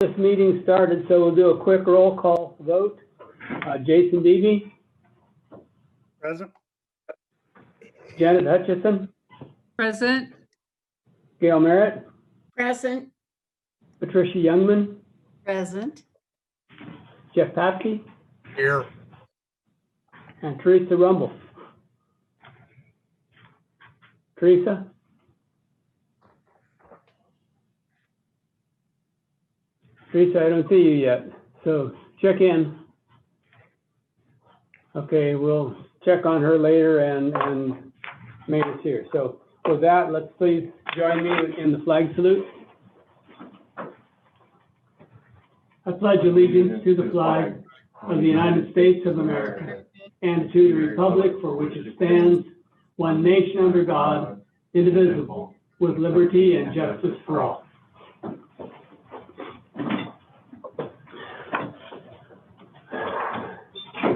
this meeting started, so we'll do a quick roll call vote. Jason Beebe. Present. Janet Hutchison. Present. Gail Merritt. Present. Patricia Youngman. Present. Jeff Papke. Here. And Teresa Rumble. Teresa? Teresa, I don't see you yet, so check in. Okay, we'll check on her later and Mayor's here. So with that, let's please join me in the flag salute. I pledge allegiance to the flag of the United States of America and to the republic for which it stands, one nation under God, indivisible, with liberty and justice for all.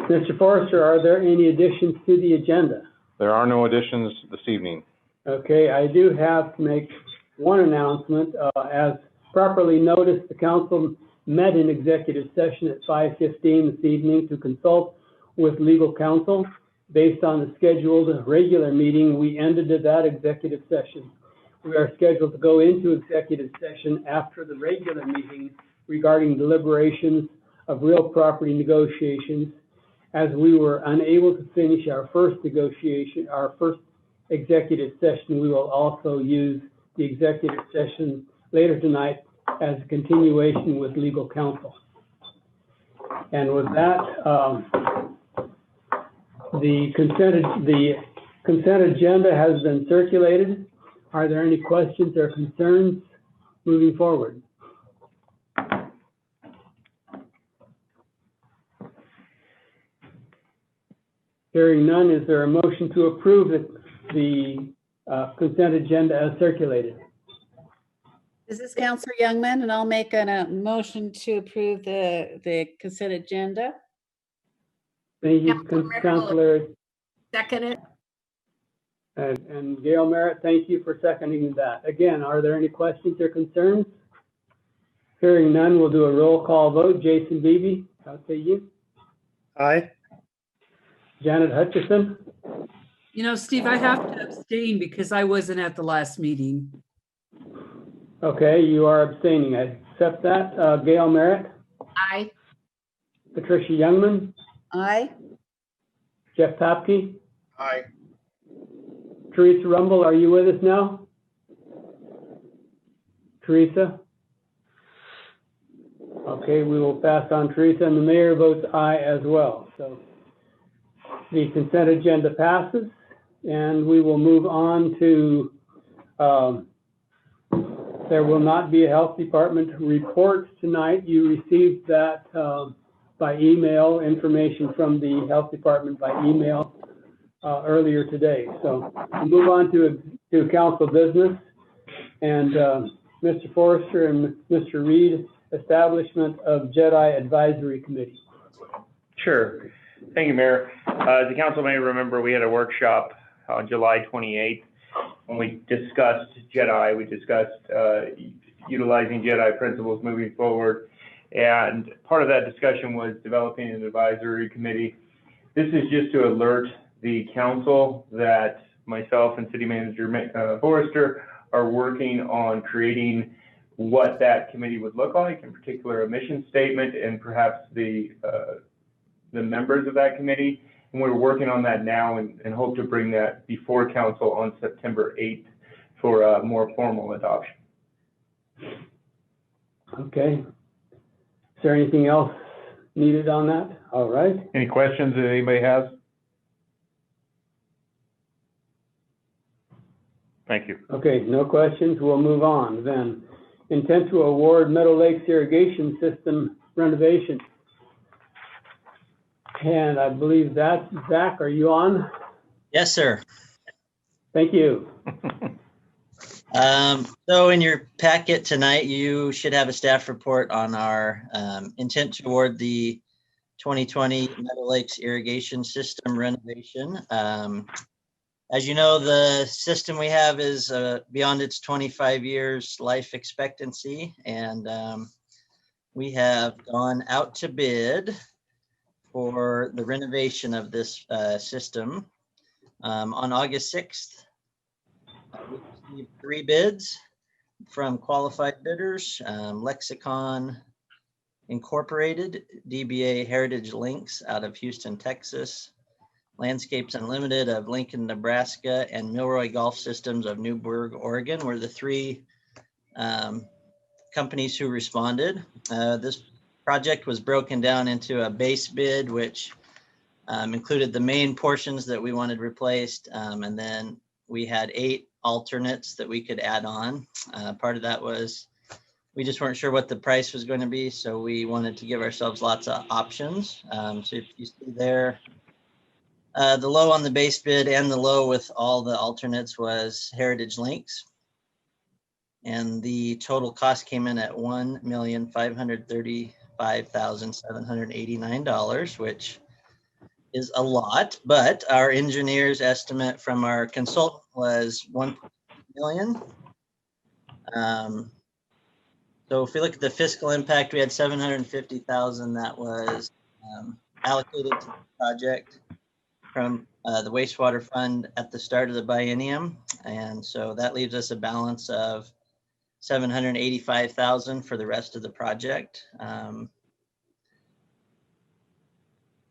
Mr. Forrester, are there any additions to the agenda? There are no additions this evening. Okay, I do have to make one announcement. As properly noticed, the council met in executive session at 5:15 this evening to consult with legal counsel. Based on the scheduled regular meeting, we ended that executive session. We are scheduled to go into executive session after the regular meeting regarding deliberations of real property negotiations. As we were unable to finish our first executive session, we will also use the executive session later tonight as a continuation with legal counsel. And with that, the consent agenda has been circulated. Are there any questions or concerns moving forward? Hearing none, is there a motion to approve the consent agenda as circulated? This is Councilor Youngman, and I'll make a motion to approve the consent agenda. Thank you, Councilor. Second it. And Gail Merritt, thank you for seconding that. Again, are there any questions or concerns? Hearing none, we'll do a roll call vote. Jason Beebe, I'll say you. Aye. Janet Hutchison. You know, Steve, I have to abstain because I wasn't at the last meeting. Okay, you are abstaining. I accept that. Gail Merritt. Aye. Patricia Youngman. Aye. Jeff Papke. Aye. Teresa Rumble, are you with us now? Teresa? Okay, we will pass on Teresa, and the mayor votes aye as well. So the consent agenda passes, and we will move on to, there will not be a health department report tonight. You received that by email, information from the health department by email earlier today. So we'll move on to council business, and Mr. Forrester and Mr. Reid, establishment of Jedi Advisory Committee. Sure. Thank you, Mayor. As the council may remember, we had a workshop on July 28th when we discussed Jedi. We discussed utilizing Jedi principles moving forward. And part of that discussion was developing an advisory committee. This is just to alert the council that myself and City Manager Forrester are working on creating what that committee would look like, in particular a mission statement and perhaps the members of that committee. And we're working on that now and hope to bring that before council on September 8th for a more formal adoption. Okay. Is there anything else needed on that? All right. Any questions that anybody has? Thank you. Okay, no questions. We'll move on then. Intent to award Meadow Lakes irrigation system renovation. And I believe that, Zach, are you on? Yes, sir. Thank you. So in your packet tonight, you should have a staff report on our intent to award the 2020 Meadow Lakes irrigation system renovation. As you know, the system we have is beyond its 25 years life expectancy, and we have gone out to bid for the renovation of this system. On August 6th, we received 3 bids from qualified bidders, Lexicon Incorporated, DBA Heritage Links out of Houston, Texas, Landscapes Unlimited of Lincoln, Nebraska, and Milroy Golf Systems of Newburgh, Oregon were the 3 companies who responded. This project was broken down into a base bid, which included the main portions that we wanted replaced, and then we had 8 alternates that we could add on. Part of that was we just weren't sure what the price was going to be, so we wanted to give ourselves lots of options. So if you see there, the low on the base bid and the low with all the alternates was Heritage Links. And the total cost came in at $1,535,789, which is a lot, but our engineer's estimate from our consultant was $1 million. So if we look at the fiscal impact, we had $750,000 that was allocated to the project from the wastewater fund at the start of the biennium. And so that leaves us a balance of $785,000 for the rest of the project.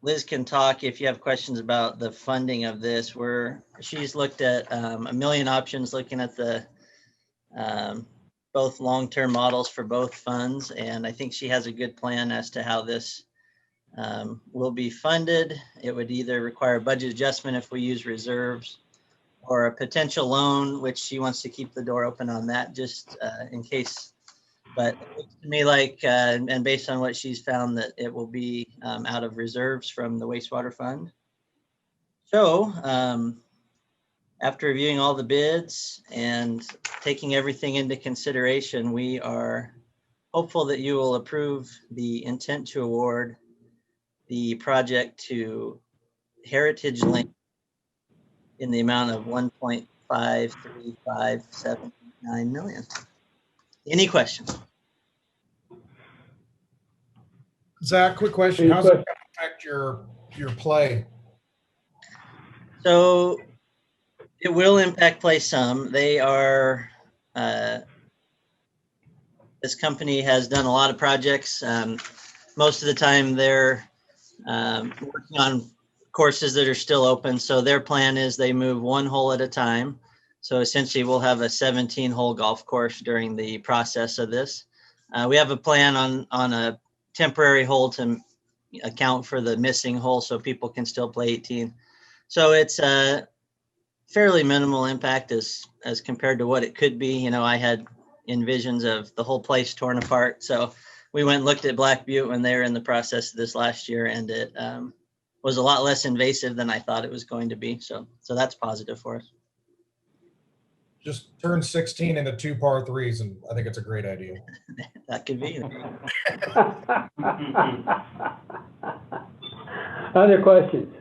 Liz can talk if you have questions about the funding of this. She's looked at a million options, looking at the both long-term models for both funds, and I think she has a good plan as to how this will be funded. It would either require a budget adjustment if we use reserves, or a potential loan, which she wants to keep the door open on that just in case. But it looks to me like, and based on what she's found, that it will be out of reserves from the wastewater fund. So after reviewing all the bids and taking everything into consideration, we are hopeful that you will approve the intent to award the project to Heritage Link in the amount of $1.53579 million. Any questions? Zach, quick question. How's it going to affect your play? So it will impact play some. They are, this company has done a lot of projects. Most of the time they're working on courses that are still open. So their plan is they move 1 hole at a time. So essentially we'll have a 17-hole golf course during the process of this. We have a plan on a temporary hole to account for the missing hole so people can still play 18. So it's a fairly minimal impact as compared to what it could be. You know, I had envisions of the whole place torn apart. So we went and looked at Black Butte when they were in the process of this last year, and it was a lot less invasive than I thought it was going to be. So that's positive for us. Just turn 16 into 2 par 3s, and I think it's a great idea. That could be. Other questions?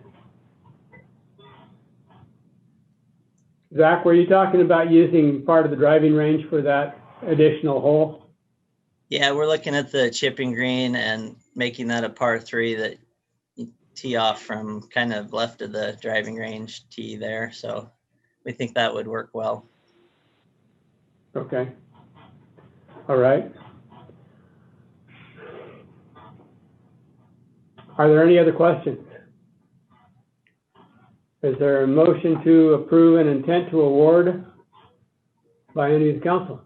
Zach, were you talking about using part of the driving range for that additional hole? Yeah, we're looking at the chipping green and making that a par 3 that you tee off from kind of left of the driving range tee there. So we think that would work well. Okay. All right. Are there any other questions? Is there a motion to approve an intent to award by any of the council?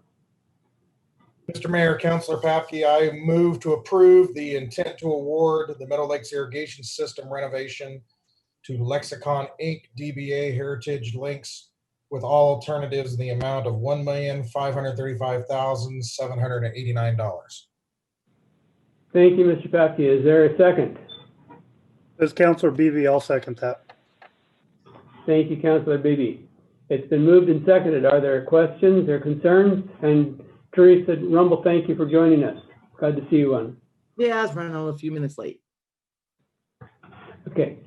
Mr. Mayor, Councilor Papke, I move to approve the intent to award the Meadow Lakes irrigation system renovation to Lexicon Inc., DBA Heritage Links, with all alternatives in the amount of $1,535,789. Thank you, Mr. Papke. Is there a second? This is Councilor Beebe. I'll second that. Thank you, Councilor Beebe. It's been moved and seconded. Are there questions or concerns? And Teresa Rumble, thank you for joining us. Glad to see you on. Yeah, I was running a few minutes late. Okay.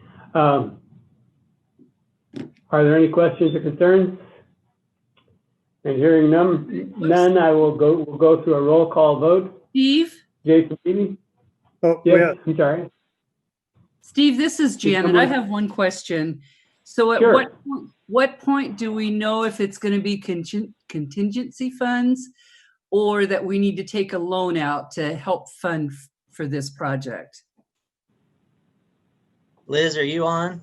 Are there any questions or concerns? And hearing none, we'll go through a roll call vote. Steve, Jason Beebe? Oh, Yes, I'm sorry. Steve, this is Janet. I someone- have one question. So at Sure. what point do we know if it's going to be contingency funds or that we need to take a loan out to help fund for this project? Liz, are you on?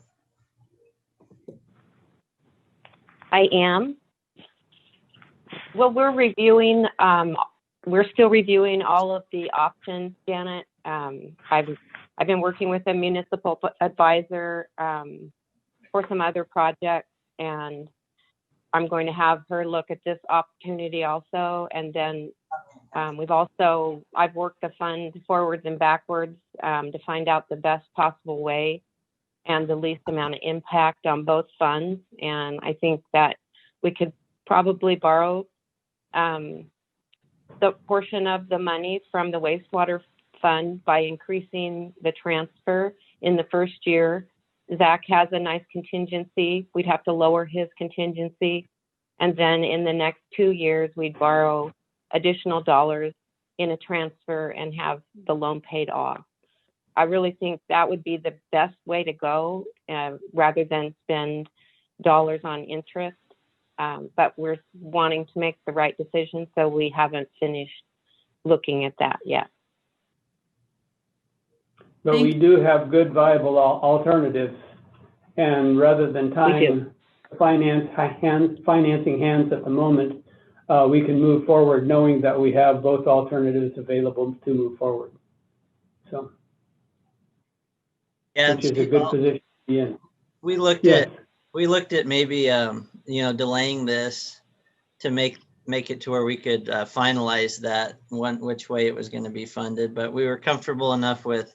I am. Well, we're still reviewing all of the options, Janet. I've been working with a municipal advisor for some other projects, and I'm going to have her look at this opportunity also. And then I've worked the fund forwards and backwards to find out the best possible way and the least amount of impact on both funds. And I think that we could probably borrow the portion of the money from the wastewater fund by increasing the transfer in the first year. Zach has a nice contingency. We'd have to lower his contingency. And then in the next 2 years, we'd borrow additional dollars in a transfer and have the loan paid off. I really think that would be the best way to go rather than spend dollars on interest. But we're wanting to make the right decision, so we haven't finished looking at that yet. But we do have good viable alternatives. And rather than tying financing hands at the moment, we can move forward knowing that we have both alternatives available to move forward. So, Yeah, which is a good position to be in. we looked Yes. at maybe delaying this to make it to where we could finalize that which way it was going to be funded, but we were comfortable enough with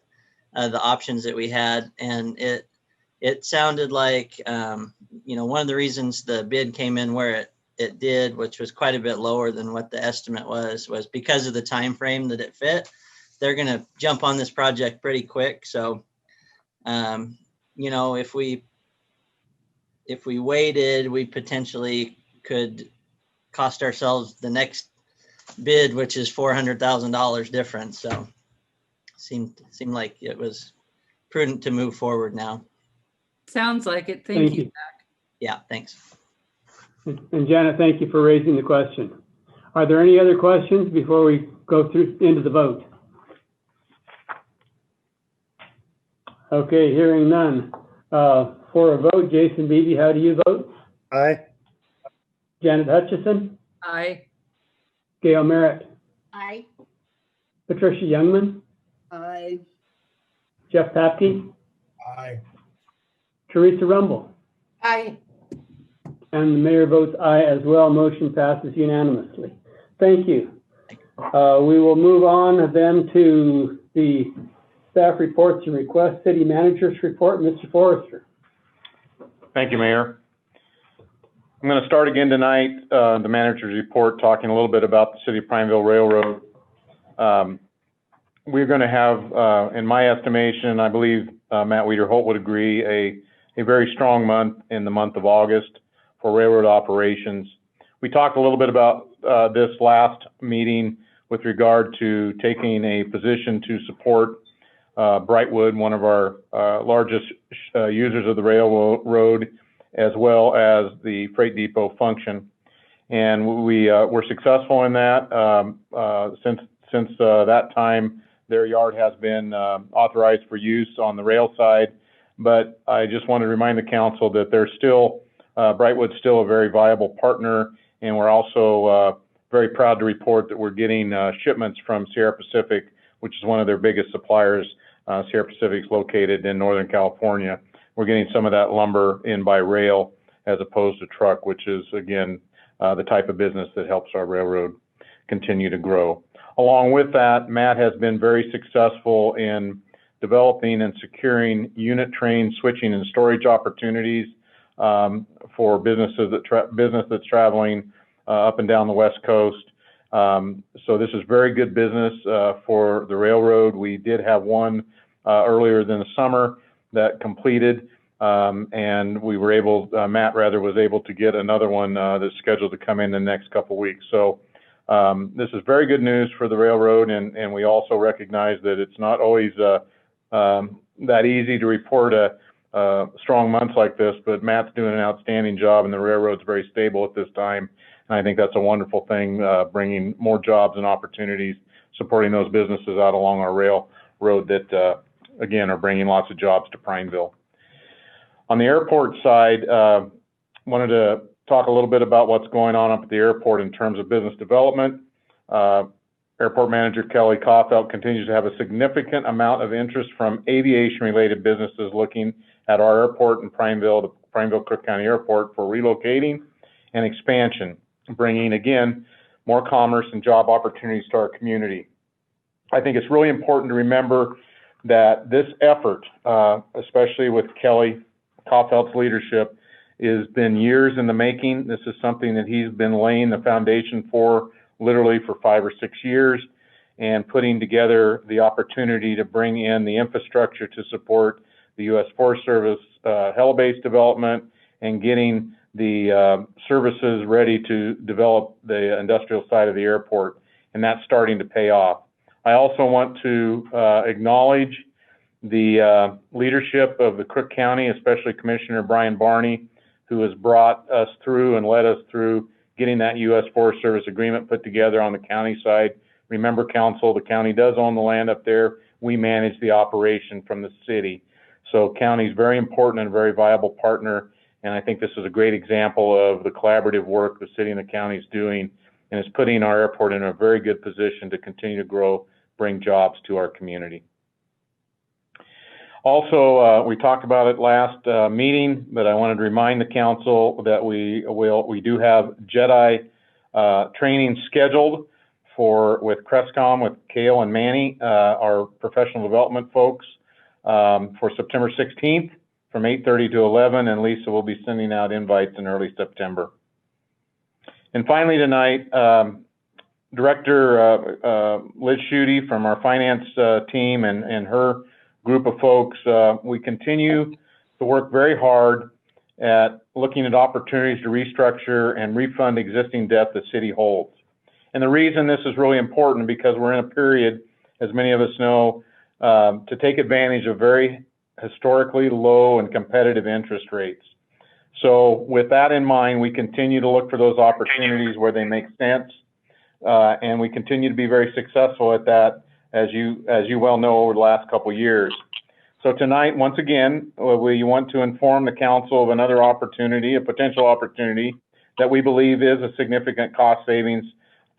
the options that we had, and it sounded like one of the reasons the bid came in where it did, which was quite a bit lower than what the estimate was because of the time frame that it fit. They're going to jump on this project pretty quick, so if we waited, we potentially could cost ourselves the next bid, which is $400,000 difference. So seemed like it was prudent to move forward now. Sounds like it. Thank you. Yeah, thanks. And Janet, thank you for raising the question. Are there any other questions before we go into the vote? Okay, hearing none. For a vote, Jason Beebe, how do you vote? Aye. Janet Hutchison? Aye. Gail Merritt? Aye. Patricia Youngman? Aye. Jeff Papke? Aye. Teresa Rumble? Aye. And the mayor votes aye as well. Motion passes unanimously. Thank you. We will move on then to the staff reports and requests. City manager's report, Mr. Forrester. Thank you, Mayor. I'm going to start again tonight, the manager's report, talking a little bit about the City of Prineville Railroad. We're going to have, in my estimation, I believe Matt Wiederholt would agree, a very strong month in the month of August for railroad operations. We talked a little bit about this last meeting with regard to taking a position to support Brightwood, one of our largest users of the railroad, as well as the freight depot function. And we were successful in that. Since that time, their yard has been authorized for use on the rail side. But I just want to remind the council that they're still, Brightwood's still a very viable partner. And we're also very proud to report that we're getting shipments from Sierra Pacific, which is one of their biggest suppliers. Sierra Pacific's located in Northern California. We're getting some of that lumber in by rail as opposed to truck, which is, again, the type of business that helps our railroad continue to grow. Along with that, Matt has been very successful in developing and securing unit train switching and storage opportunities for businesses that's traveling up and down the West Coast. So this is very good business for the railroad. We did have one earlier than the summer that completed, and we were able, Matt rather, was able to get another one that's scheduled to come in the next couple weeks. So This is very good news for the railroad, and we also recognize that it's not always that easy to report a strong month like this, but Matt's doing an outstanding job, and the railroad's very stable at this time. And I think that's a wonderful thing, bringing more jobs and opportunities, supporting those businesses out along our railroad that, again, are bringing lots of jobs to Prineville. On the airport side, wanted to talk a little bit about what's going on up at the airport in terms of business development. Airport Manager Kelly Kaufelt continues to have a significant amount of interest from aviation-related businesses looking at our airport in Prineville, the Prineville-Cook County Airport, for relocating and expansion, bringing, again, more commerce and job opportunities to our community. I think it's really important to remember that this effort, especially with Kelly Kaufelt's leadership, has been years in the making. This is something that he's been laying the foundation for literally for 5 or 6 years, and putting together the opportunity to bring in the infrastructure to support the U.S. Forest Service helibase development and getting the services ready to develop the industrial side of the airport, and that's starting to pay off. I also want to acknowledge the leadership of the Cook County, especially Commissioner Brian Barney, who has brought us through and led us through getting that U.S. Forest Service agreement put together on the county side. Remember, Council, the county does own the land up there. We manage the operation from the city. So county is very important and a very viable partner, and I think this is a great example of the collaborative work the city and the county is doing, and it's putting our airport in a very good position to continue to grow, bring jobs to our community. Also, we talked about it last meeting, but I wanted to remind the council that we do have JEDI training scheduled with Crestcom, with Kale and Manny, our professional development folks, for September 16th from 8:30 to 11, and Lisa will be sending out invites in early September. And finally tonight, Director Liz Schuette from our finance team and her group of folks, we continue to work very hard at looking at opportunities to restructure and refund existing debt the city holds. And the reason this is really important, because we're in a period, as many of us know, to take advantage of very historically low and competitive interest rates. So with that in mind, we continue to look for those opportunities where they make sense, and we continue to be very successful at that, as you well know, over the last couple of years. So tonight, once again, we want to inform the council of another opportunity, a potential opportunity that we believe is a significant cost savings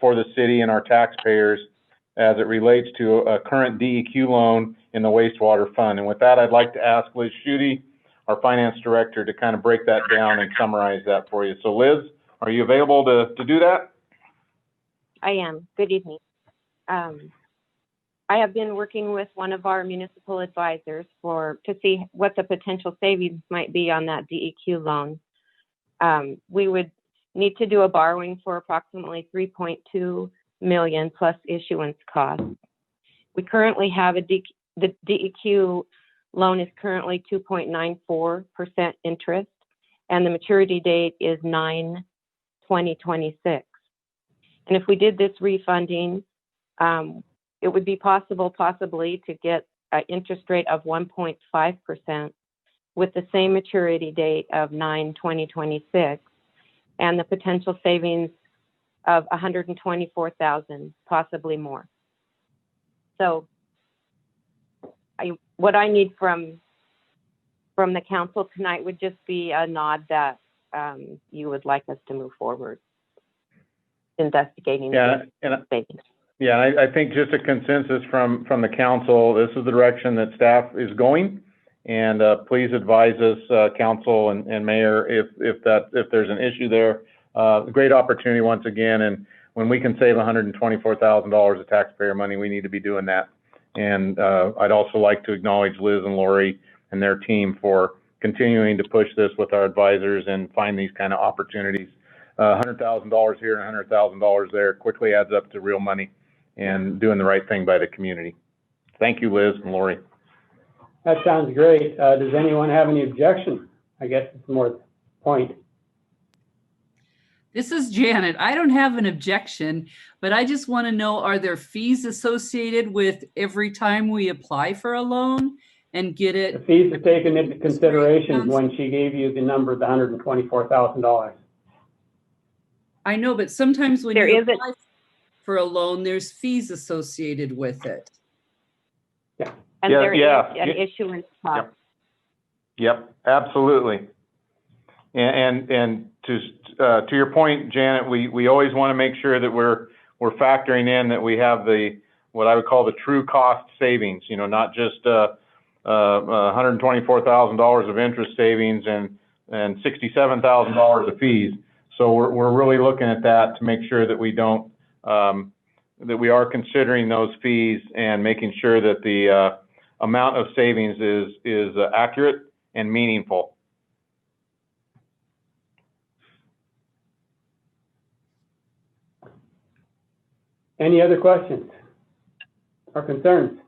for the city and our taxpayers as it relates to a current DEQ loan in the wastewater fund. And with that, I'd like to ask Liz Schuette, our finance director, to kind of break that down and summarize that for you. So Liz, are you available to do that? I am. Good evening. I have been working with one of our municipal advisors to see what the potential savings might be on that DEQ loan. We would need to do a borrowing for approximately $3.2 million plus issuance costs. We currently have the DEQ loan is currently 2.94% interest, and the maturity date is 9/20/26. And if we did this refunding, it would be possibly to get an interest rate of 1.5% with the same maturity date of 9/20/26, and the potential savings of $124,000, possibly more. So what I need from the council tonight would just be a nod that you would like us to move forward investigating savings. Yeah, I think just a consensus from the council, this is the direction that staff is going, and please advise us, council and mayor, if there's an issue there. Great opportunity once again, and when we can save $124,000 of taxpayer money, we need to be doing that. And I'd also like to acknowledge Liz and Lori and their team for continuing to push this with our advisors and find these kind of opportunities. $100,000 here and $100,000 there quickly adds up to real money, and doing the right thing by the community. Thank you, Liz and Lori. That sounds great. Does anyone have any objection? I guess it's more the point. This is Janet. I don't have an objection, but I just want to know, are there fees associated with every time we apply for a loan and get The it? fees are taken into consideration when she gave you the number, the $124,000. I know, but sometimes when There you isn't- apply for a loan, there's fees associated with it. And Yeah, there is yeah. an issuance cost. Yep, absolutely. And to your point, Janet, we always want to make sure that we're factoring in that we have what I would call the true cost savings. You know, not just $124,000 of interest savings and $67,000 of fees. So we're really looking at that to make sure that we don't that we are considering those fees and making sure that the amount of savings is accurate and meaningful. Any other questions or concerns?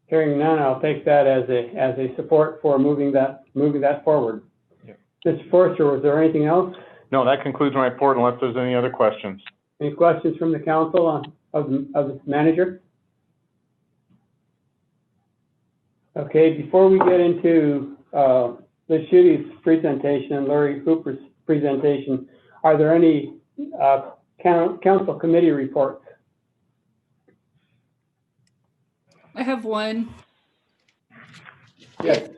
Hearing none, I'll take that as a support for moving that forward. Yeah. Mr. Forrester, was there anything else? No, that concludes my report unless there's any other questions. Any questions from the council of the manager? Okay, before we get into Liz Schuette's presentation and Larry Hooper's presentation, are there any council committee reports? I have one. Yes.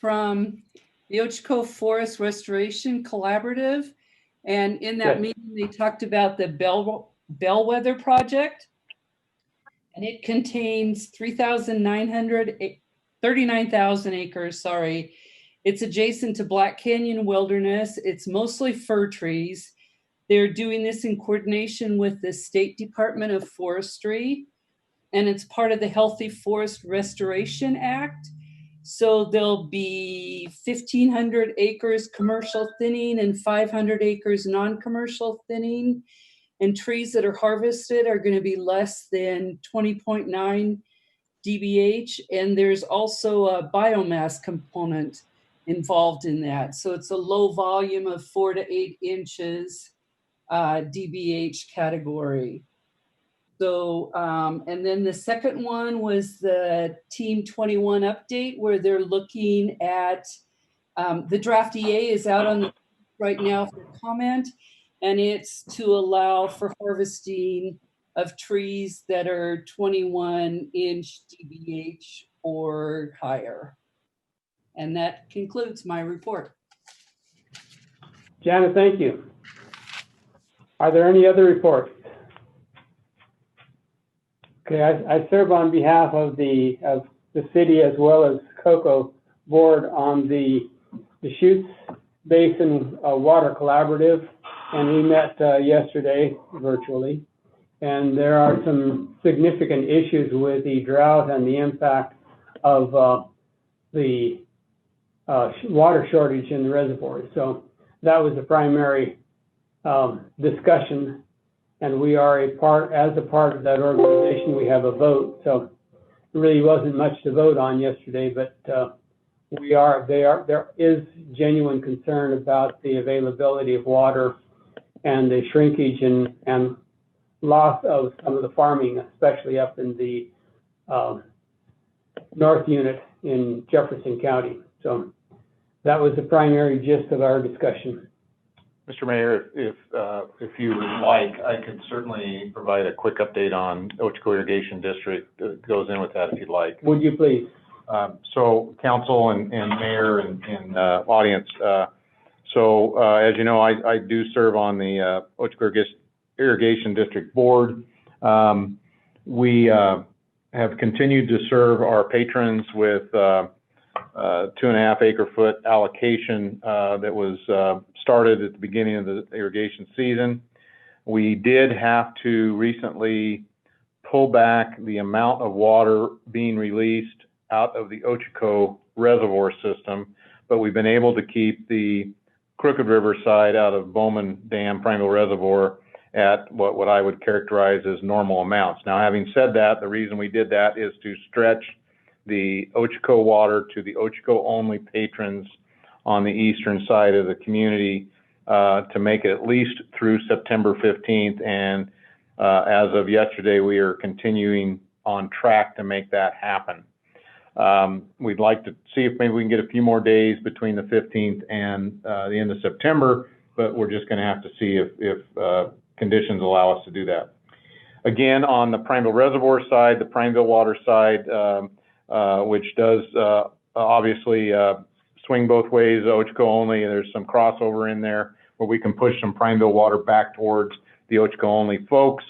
From the Ochoco Forest Restoration Collaborative. And in that meeting, they talked about the Bellwether project. And it contains 39,000 acres, sorry. It's adjacent to Black Canyon Wilderness. It's mostly fir trees. They're doing this in coordination with the State Department of Forestry, and it's part of the Healthy Forest Restoration Act. So there'll be 1,500 acres commercial thinning and 500 acres non-commercial thinning. And trees that are harvested are going to be less than 20.9 dBH. And there's also a biomass component involved in that. So it's a low volume of 4 to 8 inches dBH category. So, and then the second one was the Team 21 update, where they're looking at, the draft EA is out on the right now for comment, and it's to allow for harvesting of trees that are 21-inch dBH or higher. And that concludes my report. Janet, thank you. Are there any other reports? Okay, I serve on behalf of the city as well as COCO board on the Schuette Basin Water Collaborative, and we met yesterday virtually. And there are some significant issues with the drought and the impact of the water shortage in the reservoirs. So that was the primary discussion. And we are as a part of that organization, we have a vote. So there really wasn't much to vote on yesterday, but there is genuine concern about the availability of water and the shrinkage and loss of some of the farming, especially up in the North Unit in Jefferson County. So that was the primary gist of our discussion. Mr. Mayor, if you would like, I could certainly provide a quick update on Ochoco Irrigation District that goes in with that if you'd like. Would you please? So council and mayor and audience, as you know, I do serve on the Ochoco Irrigation District Board. We have continued to serve our patrons with 2.5 acre foot allocation that was started at the beginning of the irrigation season. We did have to recently pull back the amount of water being released out of the Ochoco reservoir system, but we've been able to keep the Crooked River side out of Bowman Dam Prineville Reservoir at what I would characterize as normal amounts. Now, having said that, the reason we did that is to stretch the Ochoco water to the Ochoco only patrons on the eastern side of the community to make it at least through September 15th. And as of yesterday, we are continuing on track to make that happen. We'd like to see if maybe we can get a few more days between the 15th and the end of September, but we're just going to have to see if conditions allow us to do that. Again, on the Prineville Reservoir side, the Prineville water side, which does obviously swing both ways, Ochoco only, and there's some crossover in there where we can push some Prineville water back towards the Ochoco only folks,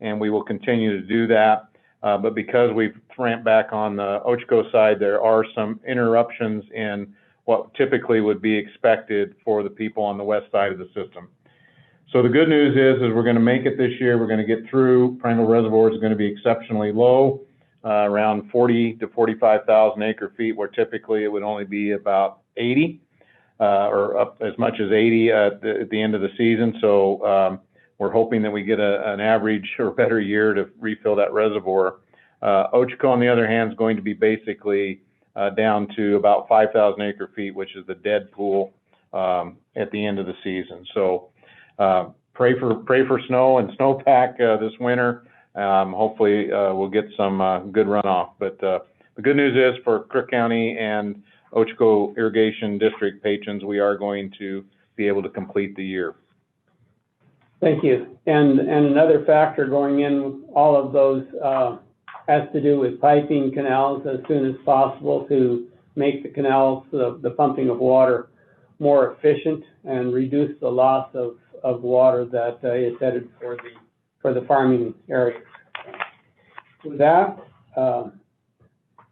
and we will continue to do that. But because we've ramped back on the Ochoco side, there are some interruptions in what typically would be expected for the people on the west side of the system. So the good news is we're going to make it this year. We're going to get through. Prineville Reservoir is going to be exceptionally low, around 40 to 45,000 acre feet, where typically it would only be about 80 or up as much as 80 at the end of the season. So we're hoping that we get an average or better year to refill that reservoir. Ochoco, on the other hand, is going to be basically down to about 5,000 acre feet, which is the dead pool at the end of the season. So pray for snow and snowpack this winter. Hopefully we'll get some good runoff. But the good news is for Crook County and Ochoco Irrigation District patrons, we are going to be able to complete the year. Thank you. And another factor going in all of those has to do with piping canals as soon as possible to make the canals, the pumping of water, more efficient and reduce the loss of water that is headed for the farming areas. With that, are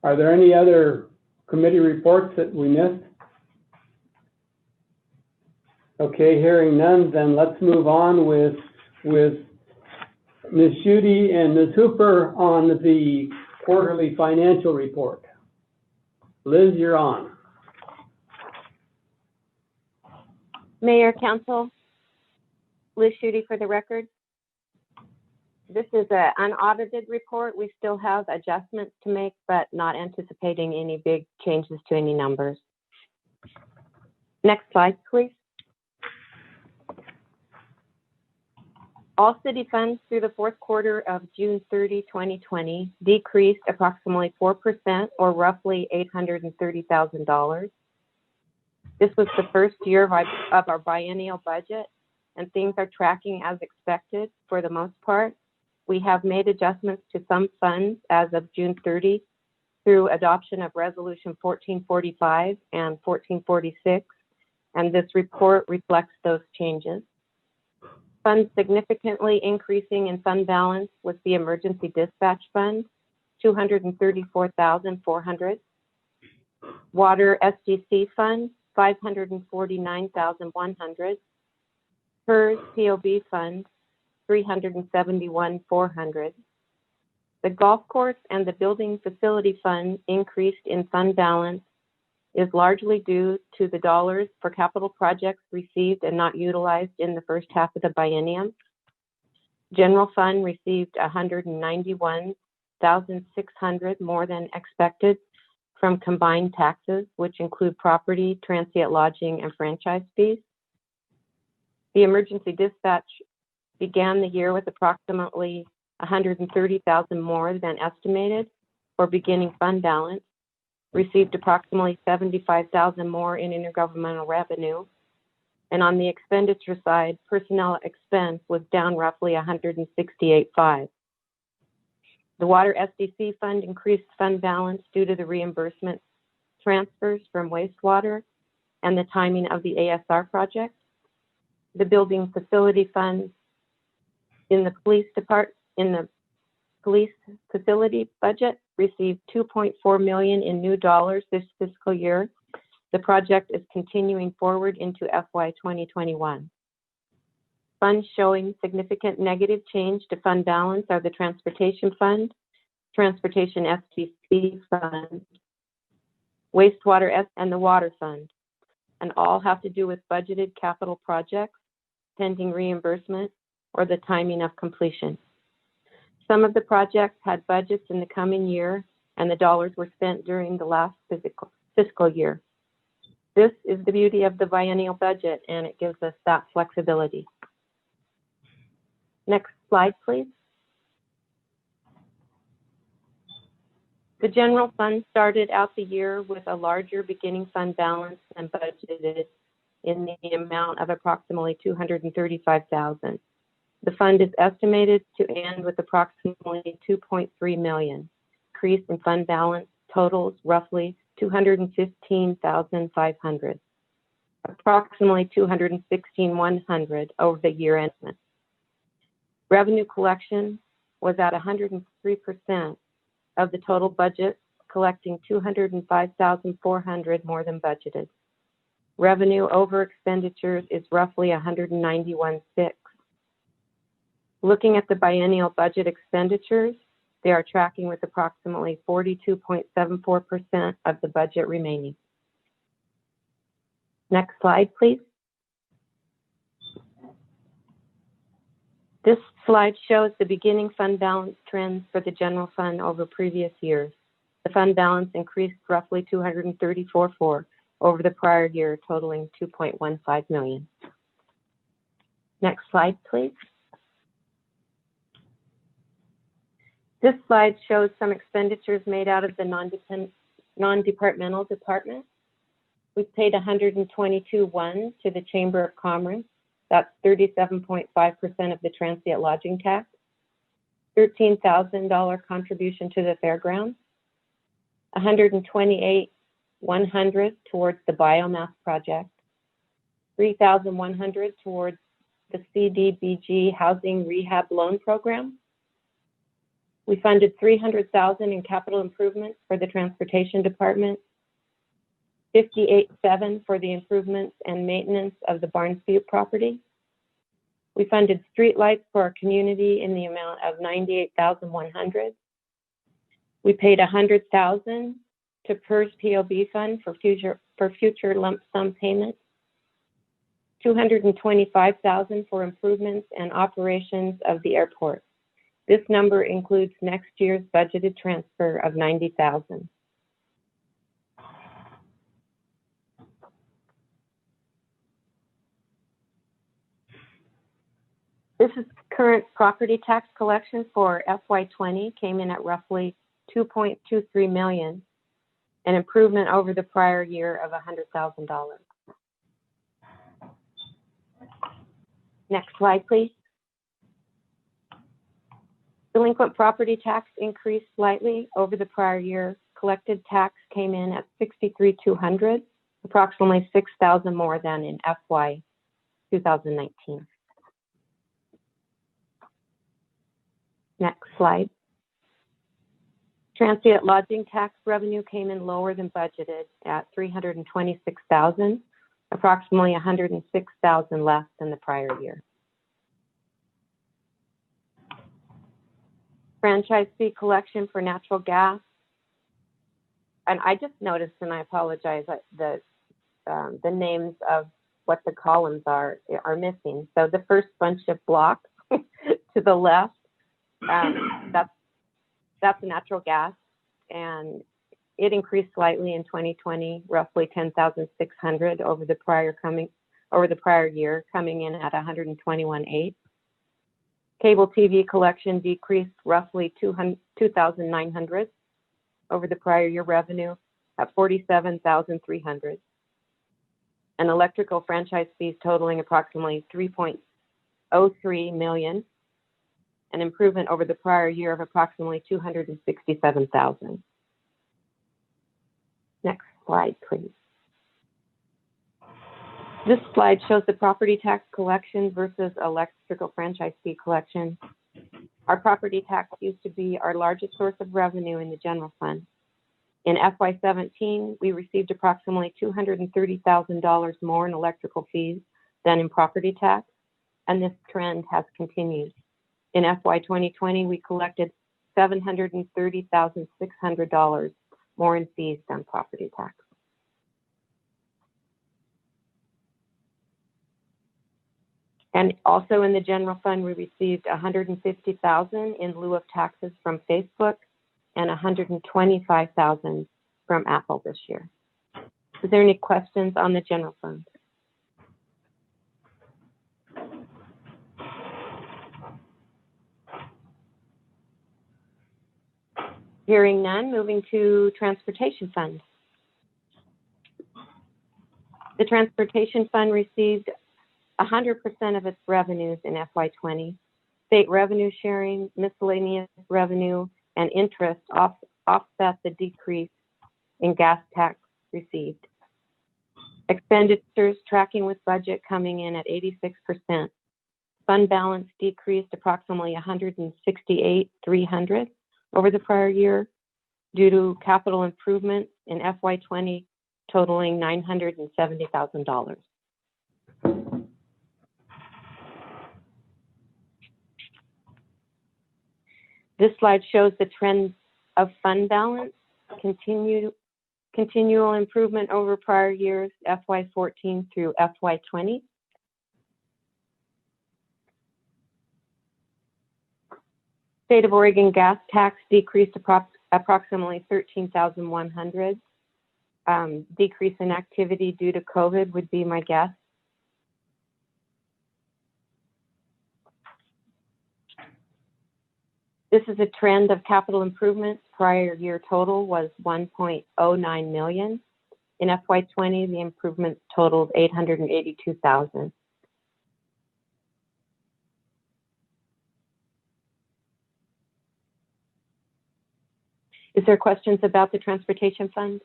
there any other committee reports that we missed? Okay, hearing none, then let's move on with Ms. Schuette and Ms. Hooper on the quarterly financial report. Liz, you're on. Mayor, Council, Liz Schuette for the record. This is an unaudited report. We still have adjustments to make, but not anticipating any big changes to any numbers. Next slide, please. All city funds through the fourth quarter of June 30, 2020 decreased approximately 4% or roughly $830,000. This was the first year of our biennial budget, and things are tracking as expected for the most part. We have made adjustments to some funds as of June 30 through adoption of Resolution 1445 and 1446, and this report reflects those changes. Funds significantly increasing in fund balance was the Emergency Dispatch Fund, $234,400. Water SGC Fund, $549,100. PERS POB Fund, $371,400. The Golf Course and the Building Facility Fund increased in fund balance is largely due to the dollars for capital projects received and not utilized in the first half of the biennium. General Fund received $191,600 more than expected from combined taxes, which include property, transient lodging, and franchise fees. The Emergency Dispatch began the year with approximately $130,000 more than estimated for beginning fund balance, received approximately $75,000 more in intergovernmental revenue, and on the expenditure side, personnel expense was down roughly $168,500. The Water SDC Fund increased fund balance due to the reimbursement transfers from wastewater and the timing of the ASR project. The Building Facility Fund in the police facility budget received $2.4 million in new dollars this fiscal year. The project is continuing forward into FY 2021. Funds showing significant negative change to fund balance are the Transportation Fund, Transportation STC Fund, Wastewater and the Water Fund, and all have to do with budgeted capital projects, pending reimbursement, or the timing of completion. Some of the projects had budgets in the coming year, and the dollars were spent during the last fiscal year. This is the beauty of the biennial budget, and it gives us that flexibility. Next slide, please. The general fund started out the year with a larger beginning fund balance than budgeted in the amount of approximately $235,000. The fund is estimated to end with approximately $2.3 million. Increase in fund balance totals roughly $215,500, approximately $216,100 over the year end. Revenue collection was at 103% of the total budget, collecting $205,400 more than budgeted. Revenue over expenditures is roughly $191,600. Looking at the biennial budget expenditures, they are tracking with approximately 42.74% of the budget remaining. Next slide, please. This slide shows the beginning fund balance trends for the general fund over previous years. The fund balance increased roughly $234,400 over the prior year, totaling $2.15 million. Next slide, please. This slide shows some expenditures made out of the non-departmental department. We paid $122,100 to the Chamber of Commerce. That's 37.5% of the transient lodging tax. $13,000 contribution to the fairgrounds. $128,100 towards the biomass project. $3,100 towards the CDBG housing rehab loan program. We funded $300,000 in capital improvements for the transportation department. $58,700 for the improvements and maintenance of the Barnes Butte property. We funded streetlights for our community in the amount of $98,100. We paid $100,000 to PERS POB fund for future lump sum payments. $225,000 for improvements and operations of the airport. This number includes next year's budgeted transfer of $90,000. This is current property tax collection for FY20, came in at roughly $2.23 million, an improvement over the prior year of $100,000. Next slide, please. Delinquent property tax increased slightly over the prior year. Collected tax came in at $63,200, approximately $6,000 more than in FY 2019. Next slide. Transient lodging tax revenue came in lower than budgeted at $326,000, approximately $106,000 less than the prior year. Franchise fee collection for natural gas. And I just noticed, and I apologize, that the names of what the columns are missing. So the first bunch of blocks to the left, that's natural gas, and it increased slightly in 2020, roughly $10,600 over the prior year, coming in at $121,800. Cable TV collection decreased roughly $2,900 over the prior year revenue at $47,300. And electrical franchise fees totaling approximately $3.03 million, an improvement over the prior year of approximately $267,000. Next slide, please. This slide shows the property tax collection versus electrical franchise fee collection. Our property tax used to be our largest source of revenue in the general fund. In FY17, we received approximately $230,000 more in electrical fees than in property tax, and this trend has continued. In FY 2020, we collected $730,600 more in fees than property tax. And also in the general fund, we received $150,000 in lieu of taxes from Facebook and $125,000 from Apple this year. Is there any questions on the general fund? Hearing none, moving to transportation fund. The transportation fund received 100% of its revenues in FY20. State revenue sharing, miscellaneous revenue, and interest offset the decrease in gas tax received. Expenditures tracking with budget coming in at 86%. Fund balance decreased approximately $168,300 over the prior year due to capital improvements in FY20 totaling $970,000. This slide shows the trend of fund balance, continual improvement over prior years, FY14 through FY20. State of Oregon gas tax decreased approximately $13,100. Decrease in activity due to COVID would be my guess. This is a trend of capital improvements. Prior year total was $1.09 million. In FY20, the improvements totaled $882,000. Is there questions about the transportation fund?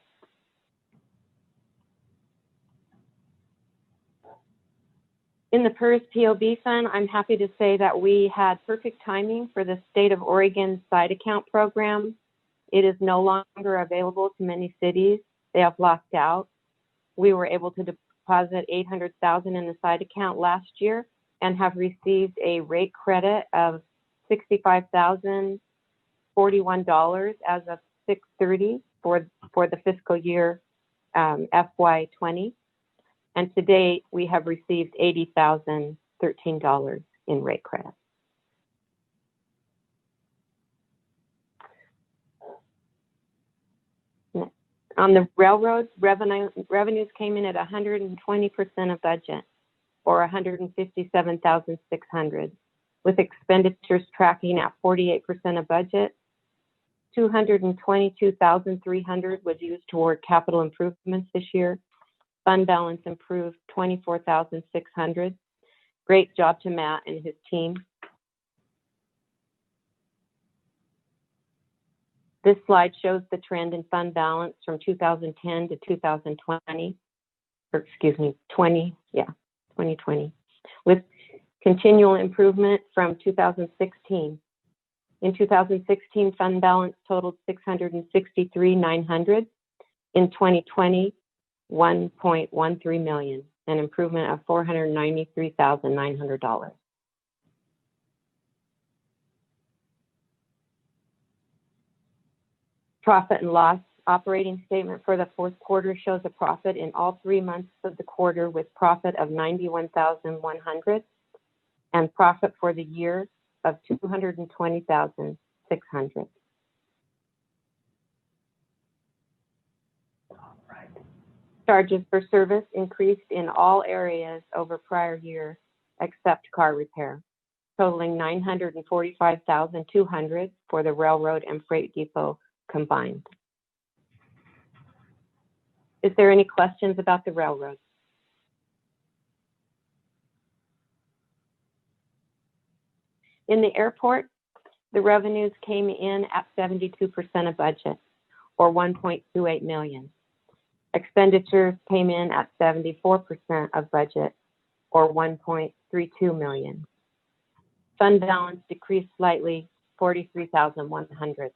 In the PERS POB fund, I'm happy to say that we had perfect timing for the State of Oregon side account program. It is no longer available to many cities. They have locked out. We were able to deposit $800,000 in the side account last year and have received a rate credit of $65,041 as of 6/30 for the fiscal year FY20. And to date, we have received $80,013 in rate credit. On the railroads, revenues came in at 120% of budget, or $157,600, with expenditures tracking at 48% of budget. $222,300 was used toward capital improvements this year. Fund balance improved $24,600. Great job to Matt and his team. This slide shows the trend in fund balance from 2010 to 2020, or excuse me, 2020, with continual improvement from 2016. In 2016, fund balance totaled $663,900. In 2020, $1.13 million, an improvement of $493,900. Profit and loss operating statement for the fourth quarter shows a profit in all 3 months of the quarter with profit of $91,100 and profit for the year of $220,600. Charges for service increased in all areas over prior year except car repair, totaling $945,200 for the railroad and freight depot combined. Is there any questions about the railroad? In the airport, the revenues came in at 72% of budget, or $1.28 million. Expenditures came in at 74% of budget, or $1.32 million. Fund balance decreased slightly, $43,100.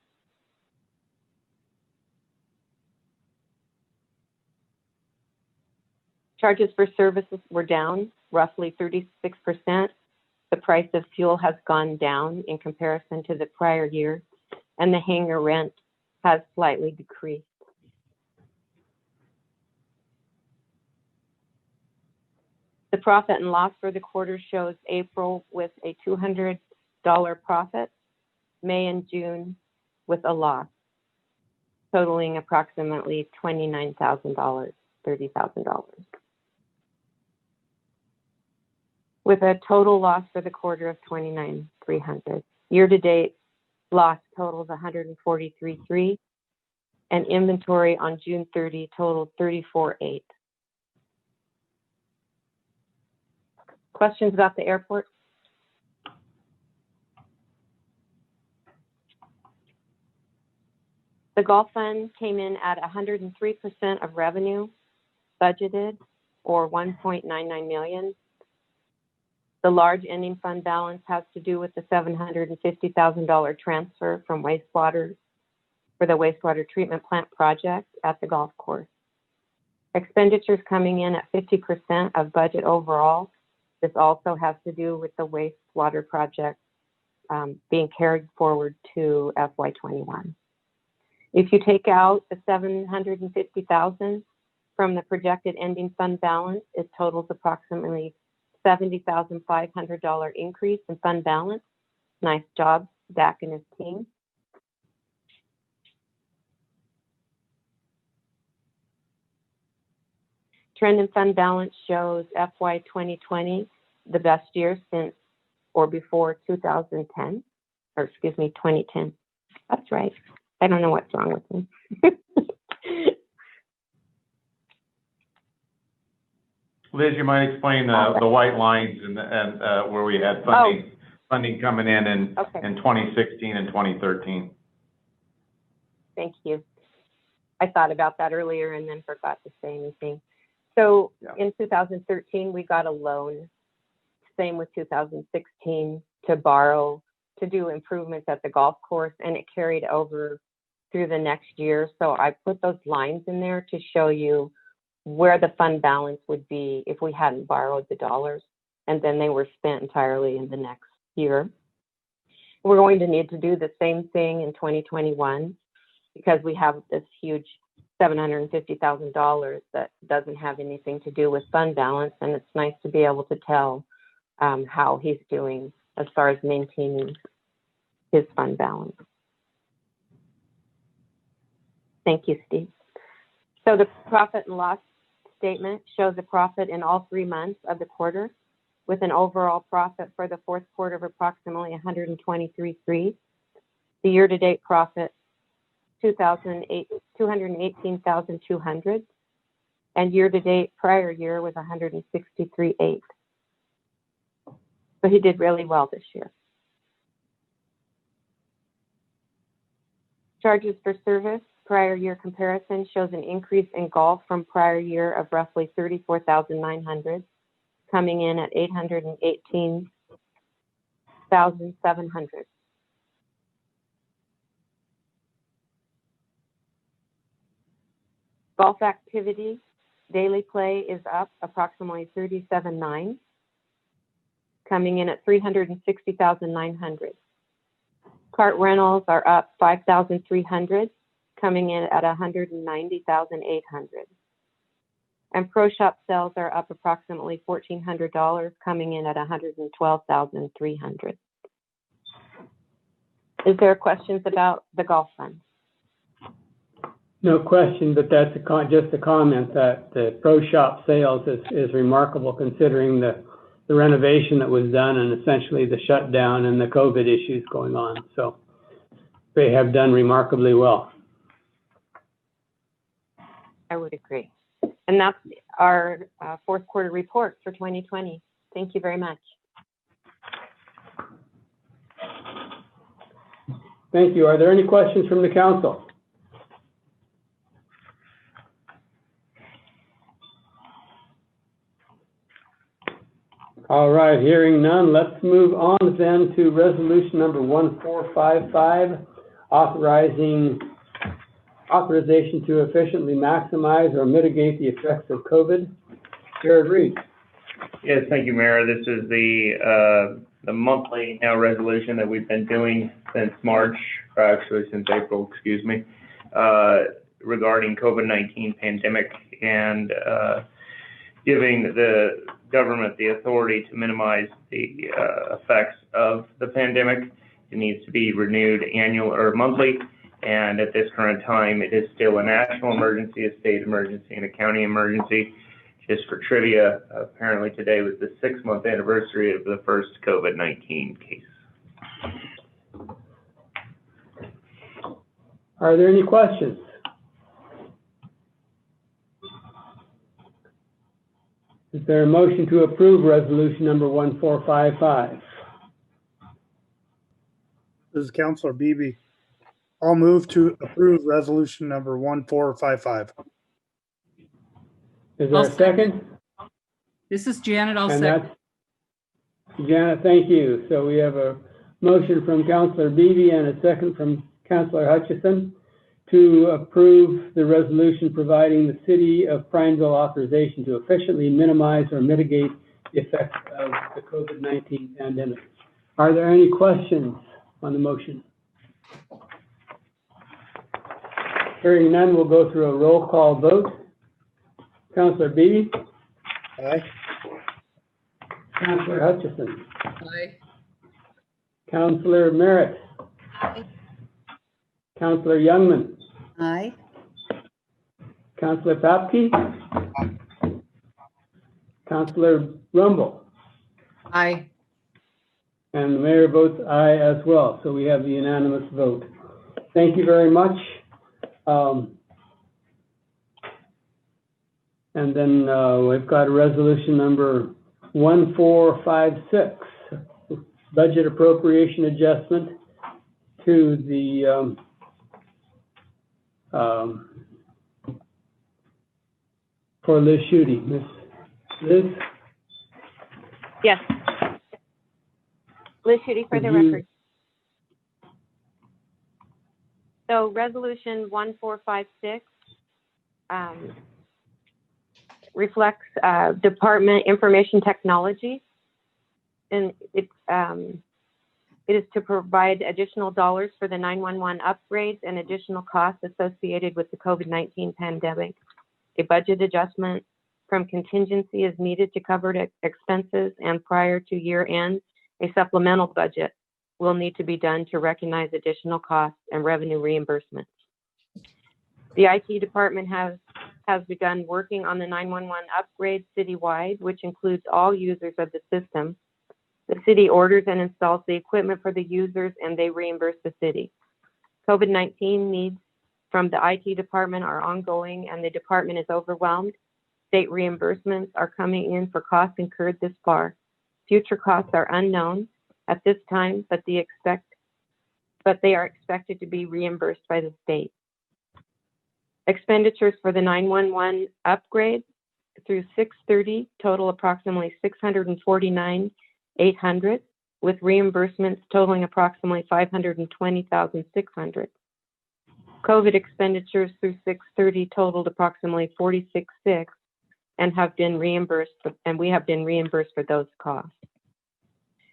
Charges for services were down roughly 36%. The price of fuel has gone down in comparison to the prior year, and the hangar rent has slightly decreased. The profit and loss for the quarter shows April with a $200 profit, May and June with a loss, totaling approximately $29,000. $30,000. With a total loss for the quarter of $29,300. Year-to-date loss totals $143,300, and inventory on June 30 totaled $34,800. Questions about the airport? The Golf Fund came in at 103% of revenue budgeted, or $1.99 million. The large ending fund balance has to do with the $750,000 transfer from wastewater for the wastewater treatment plant project at the golf course. Expenditures coming in at 50% of budget overall. This also has to do with the wastewater project being carried forward to FY21. If you take out the $750,000 from the projected ending fund balance, it totals approximately $70,500 increase in fund balance. Nice job, Dak and his team. Trend in fund balance shows FY 2020, the best year since or before 2010, or excuse me, 2010. That's right. I don't know what's wrong with me. Liz, you might explain the white lines and where we had funding coming in 2016 and 2013. Thank you. I thought about that earlier and then forgot to say anything. So in 2013, we got a loan. Same with 2016 to borrow to do improvements at the golf course, and it carried over through the next year. So I put those lines in there to show you where the fund balance would be if we hadn't borrowed the dollars, and then they were spent entirely in the next year. We're going to need to do the same thing in 2021 because we have this huge $750,000 that doesn't have anything to do with fund balance, and it's nice to be able to tell how he's doing as far as maintaining his fund balance. Thank you, Steve. So the profit and loss statement shows a profit in all 3 months of the quarter, with an overall profit for the fourth quarter of approximately $123,300. The year-to-date profit, $218,200, and year-to-date prior year was $163,800. So he did really well this year. Charges for service, prior year comparison shows an increase in golf from prior year of roughly $34,900, coming in at $818,700. Golf activity, daily play is up approximately 37.9, coming in at 360,900. Cart rentals are up 5,300, coming in at 190,800. And pro shop sales are up approximately $1,400, coming in at 112,300. Is there questions about the golf fund? No question, but that's just a comment that the pro shop sales is remarkable considering the renovation that was done and essentially the shutdown and the COVID issues going on. So they have done remarkably well. I would agree. And that's our fourth quarter report for 2020. Thank you very much. Thank you. Are there any questions from the council? All right, hearing none, let's move on then to resolution number 1455, authorization to efficiently maximize or mitigate the effects of COVID. Jered, Reid. Yes, thank you, Mayor. This is the monthly now resolution that we've been doing since March, or actually since April, excuse me, regarding COVID-19 pandemic and giving the government the authority to minimize the effects of the pandemic. It needs to be renewed annual or monthly, And at this current time, it is still a national emergency, a state emergency, and a county emergency. Just for trivia, apparently today was the 6-month anniversary of the first COVID-19 case. Are there any questions? Is there a motion to approve resolution number 1455? This is Councilor Beebe. I'll move to approve resolution number 1455. Is there I'll a second? This is Janet. I'll And second. that's Janet, thank you. So we have a motion from Councilor Beebe and a second from Councilor Hutchison to approve the resolution providing the City of Prineville authorization to efficiently minimize or mitigate the effects of the COVID-19 pandemic. Are there any questions on the motion? Hearing none, we'll go through a roll call vote. Councilor Beebe? Aye. Councilor Hutchison? Aye. Councilor Merritt? Aye. Councilor Youngman? Aye. Councilor Papke? Councilor Rumble? Aye. And the mayor votes aye as well, so we have the unanimous vote. Thank you very much. And then we've got resolution number 1456, budget appropriation adjustment to the for Liz Schuette. Miss Liz? Yes. Liz Schuette for the record. So resolution 1456 reflects Department Information Technology, and it is to provide additional dollars for the 911 upgrades and additional costs associated with the COVID-19 pandemic. A budget adjustment from contingency is needed to cover expenses, and prior to year end, a supplemental budget will need to be done to recognize additional costs and revenue reimbursements. The IT department has begun working on the 911 upgrade citywide, which includes all users of the system. The city orders and installs the equipment for the users, and they reimburse the city. COVID-19 needs from the IT department are ongoing, and the department is overwhelmed. State reimbursements are coming in for costs incurred this far. Future costs are unknown at this time, but they are expected to be reimbursed by the state. Expenditures for the 911 upgrade through 6/30 total approximately $649,800, with reimbursements totaling approximately $520,600. COVID expenditures through 6/30 totaled approximately $46,600 and have been reimbursed, and we have been reimbursed for those costs.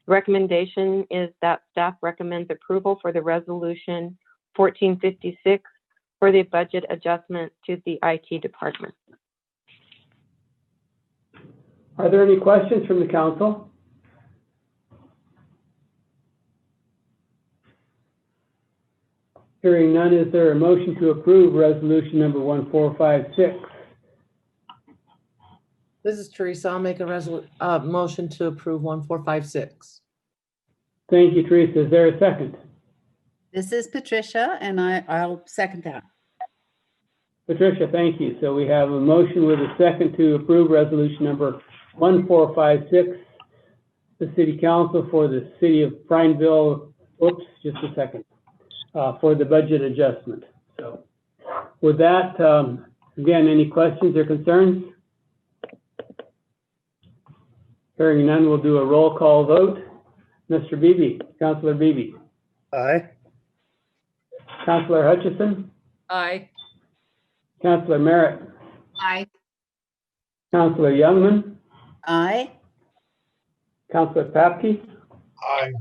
Recommendation is that staff recommends approval for the resolution 1456 for the budget adjustment to the IT department. Are there any questions from the council? Hearing none, is there a motion to approve resolution number 1456? This is Teresa. I'll make a motion to approve 1456. Thank you, Teresa. Is there a second? This is Patricia, and I'll second that. Patricia, thank you. So we have a motion with a second to approve resolution number 1456. The city council for the city of Prineville, just a second, for the budget adjustment. So with that, again, any questions or concerns? Hearing none, we'll do a roll call vote. Mr. Beebe, Councilor Beebe. Aye. Councilor Hutchison. Aye. Councilor Merritt. Aye. Councilor Youngman. Aye. Councilor Papke. Aye.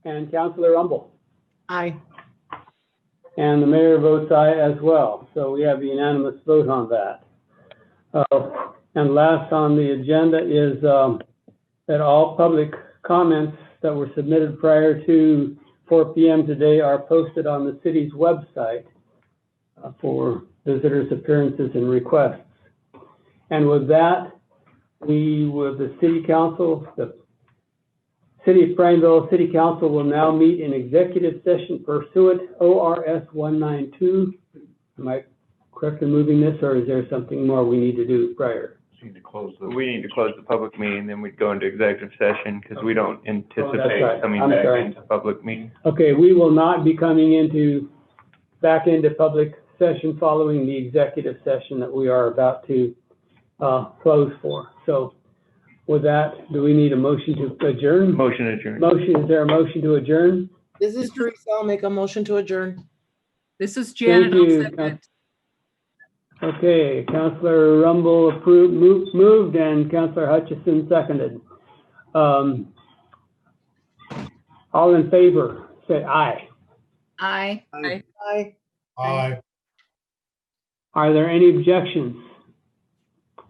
And Councilor Rumble. Aye. And the mayor votes aye as well. So we have a unanimous vote on that. And last on the agenda is that all public comments that were submitted prior to 4 p.m. today are posted on the city's website for visitors' appearances and requests. And with that, the City Council, the City of Prineville City Council will now meet in executive session pursuant ORS 192. Am I correct in moving this, or is there something more we need to do prior? We need to close the public meeting, then we'd go into executive session because we don't anticipate right. coming I'm back sorry. into public meeting. Okay, we will not be coming back into public session following the executive session that we are about to close for. So with that, do we need a motion to adjourn? Motion adjourned. Is there a motion to adjourn? This is Teresa. I'll make a motion to adjourn. This is Janet. I'll you, second. Okay, Councilor Rumble moved and Councilor Hutchison seconded. All in favor, say aye. Aye. Aye. Aye. Are there any objections?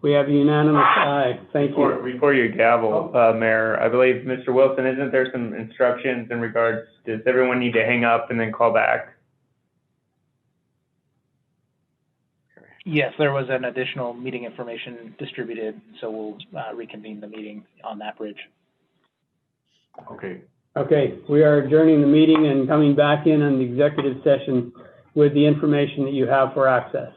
We have a unanimous aye. Thank you. Before you gavel, Mayor, I believe, Mr. Wilson, isn't there some instructions in regards, does everyone need to hang up and then call back? Yes, there was an additional meeting information distributed, so we'll reconvene the meeting on that bridge. Okay. Okay, we are adjourning the meeting and coming back in on the executive session with the information that you have for access.